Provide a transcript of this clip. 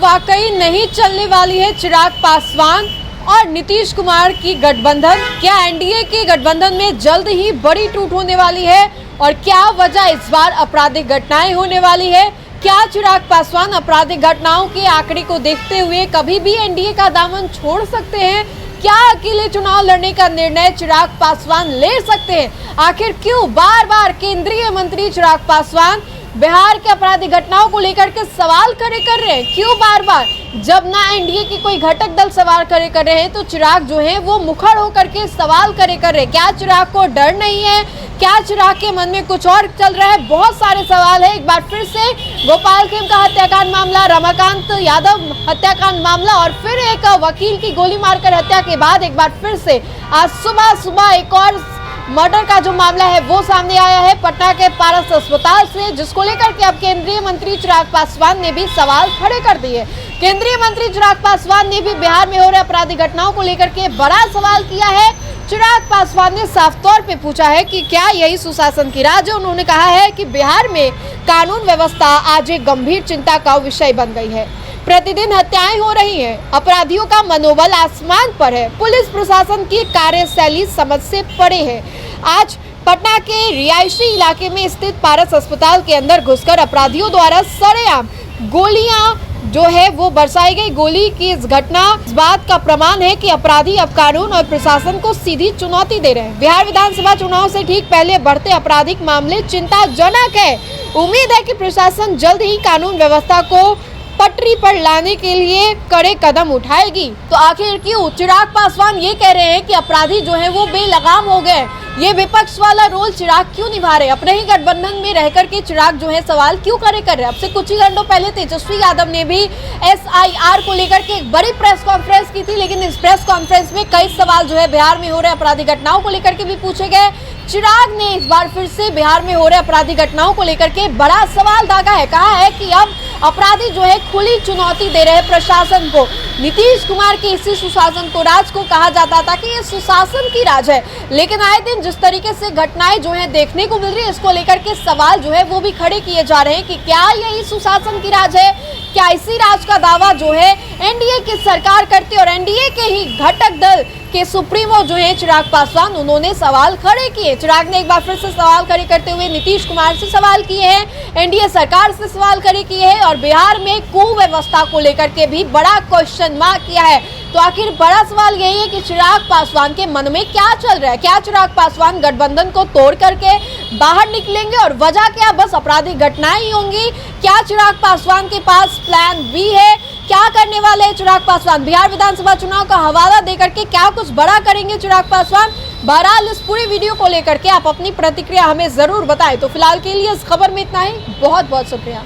वाकई नहीं चलने वाली है चिराग पासवान और नीतीश कुमार की गठबंधन? क्या एनडीए के गठबंधन में जल्द ही बड़ी टूट होने वाली है? और क्या वजह इस बार आपराधिक घटनाएं होने वाली है? क्या चिराग पासवान आपराधिक घटनाओं के आंकड़े को देखते हुए कभी भी एनडीए का दामन छोड़ सकते हैं? क्या अकेले चुनाव लड़ने का निर्णय चिराग पासवान ले सकते हैं? आखिर क्यों बार बार केंद्रीय मंत्री चिराग पासवान बिहार के आपराधिक घटनाओं को लेकर के सवाल खड़े कर रहे हैं? क्यों बार बार? जब ना एनडीए की कोई घटक दल सवाल खड़े कर रहे हैं तो चिराग जो है वो मुखर होकर के सवाल खड़े कर रहे हैं। क्या चिराग को डर नहीं है? क्या चिराग के मन में कुछ और चल रहा है? बहुत सारे सवाल है। एक बार फिर से गोपाल खेमका हत्याकांड मामला, रमाकांत यादव हत्याकांड मामला और फिर एक वकील की गोली मारकर हत्या के बाद एक बार फिर से आज सुबह एक और मर्डर का जो मामला है वो सामने आया है पटना के पारस अस्पताल से, जिसको लेकर के अब केंद्रीय मंत्री चिराग पासवान ने भी सवाल खड़े कर दिए। केंद्रीय मंत्री चिराग पासवान ने भी बिहार में हो रहे आपराधिक घटनाओं को लेकर के बड़ा सवाल किया है। चिराग पासवान ने साफ तौर पे पूछा है कि क्या यही सुशासन की राज है। उन्होंने कहा है कि बिहार में कानून व्यवस्था आज एक गंभीर चिंता का विषय बन गई है। प्रतिदिन हत्याएं हो रही हैं, अपराधियों का मनोबल आसमान पर है, पुलिस प्रशासन की कार्यशैली समझ से परे है। आज पटना के रिहायशी इलाके में स्थित पारस अस्पताल के अंदर घुसकर अपराधियों द्वारा सरेआम गोलियां जो है वो बरसाई गई। गोली की इस घटना इस बात का प्रमाण है कि अपराधी अब कानून और प्रशासन को सीधी चुनौती दे रहे हैं। बिहार विधानसभा चुनाव से ठीक पहले बढ़ते आपराधिक मामले चिंताजनक है। उम्मीद है कि प्रशासन जल्द ही कानून व्यवस्था को पटरी पर लाने के लिए कड़े कदम उठाएगी। तो आखिर क्यों चिराग पासवान ये कह रहे हैं कि अपराधी जो है वो बेलगाम हो गए? ये विपक्ष वाला रोल चिराग क्यों निभा रहे? अपने ही गठबंधन में रहकर के चिराग जो है सवाल क्यों खड़े कर रहे हैं? अब से कुछ ही घंटों पहले तेजस्वी यादव ने भी एसआईआर को लेकर के एक बड़ी प्रेस कॉन्फ्रेंस की थी, लेकिन इस प्रेस कॉन्फ्रेंस में कई सवाल जो है बिहार में हो रहे आपराधिक घटनाओं को लेकर के भी पूछे गए। चिराग ने इस बार फिर से बिहार में हो रहे आपराधिक घटनाओं को लेकर के बड़ा सवाल दागा है। कहा है कि अब अपराधी जो है खुली चुनौती दे रहे हैं प्रशासन को। नीतीश कुमार के इसी सुशासन को राज को कहा जाता था कि ये सुशासन की राज है, लेकिन आए दिन जिस तरीके से घटनाएं जो है देखने को मिल रही है, इसको लेकर के सवाल जो है वो भी खड़े किए जा रहे हैं कि क्या यही सुशासन की राज है? क्या इसी राज का दावा जो है एनडीए की सरकार करती है? और एनडीए के ही घटक दल के सुप्रीमो जो है चिराग पासवान, उन्होंने सवाल खड़े किए। चिराग ने एक बार फिर से सवाल खड़े करते हुए नीतीश कुमार से सवाल किए हैं, एनडीए सरकार से सवाल खड़े किए हैं और बिहार में कुव्यवस्था को लेकर के भी बड़ा क्वेश्चन मार्क किया है। तो आखिर बड़ा सवाल यही है कि चिराग पासवान के मन में क्या चल रहा है? क्या चिराग पासवान गठबंधन को तोड़ करके बाहर निकलेंगे और वजह क्या बस आपराधिक घटनाएं ही होंगी? क्या चिराग पासवान के पास प्लान बी है? क्या करने वाले हैं चिराग पासवान? बिहार विधानसभा चुनाव का हवाला देकर के क्या कुछ बड़ा करेंगे चिराग पासवान? बहरहाल इस पूरी वीडियो को लेकर के आप अपनी प्रतिक्रिया हमें जरूर बताएं। तो फिलहाल के लिए इस खबर में इतना ही। बहुत बहुत शुक्रिया।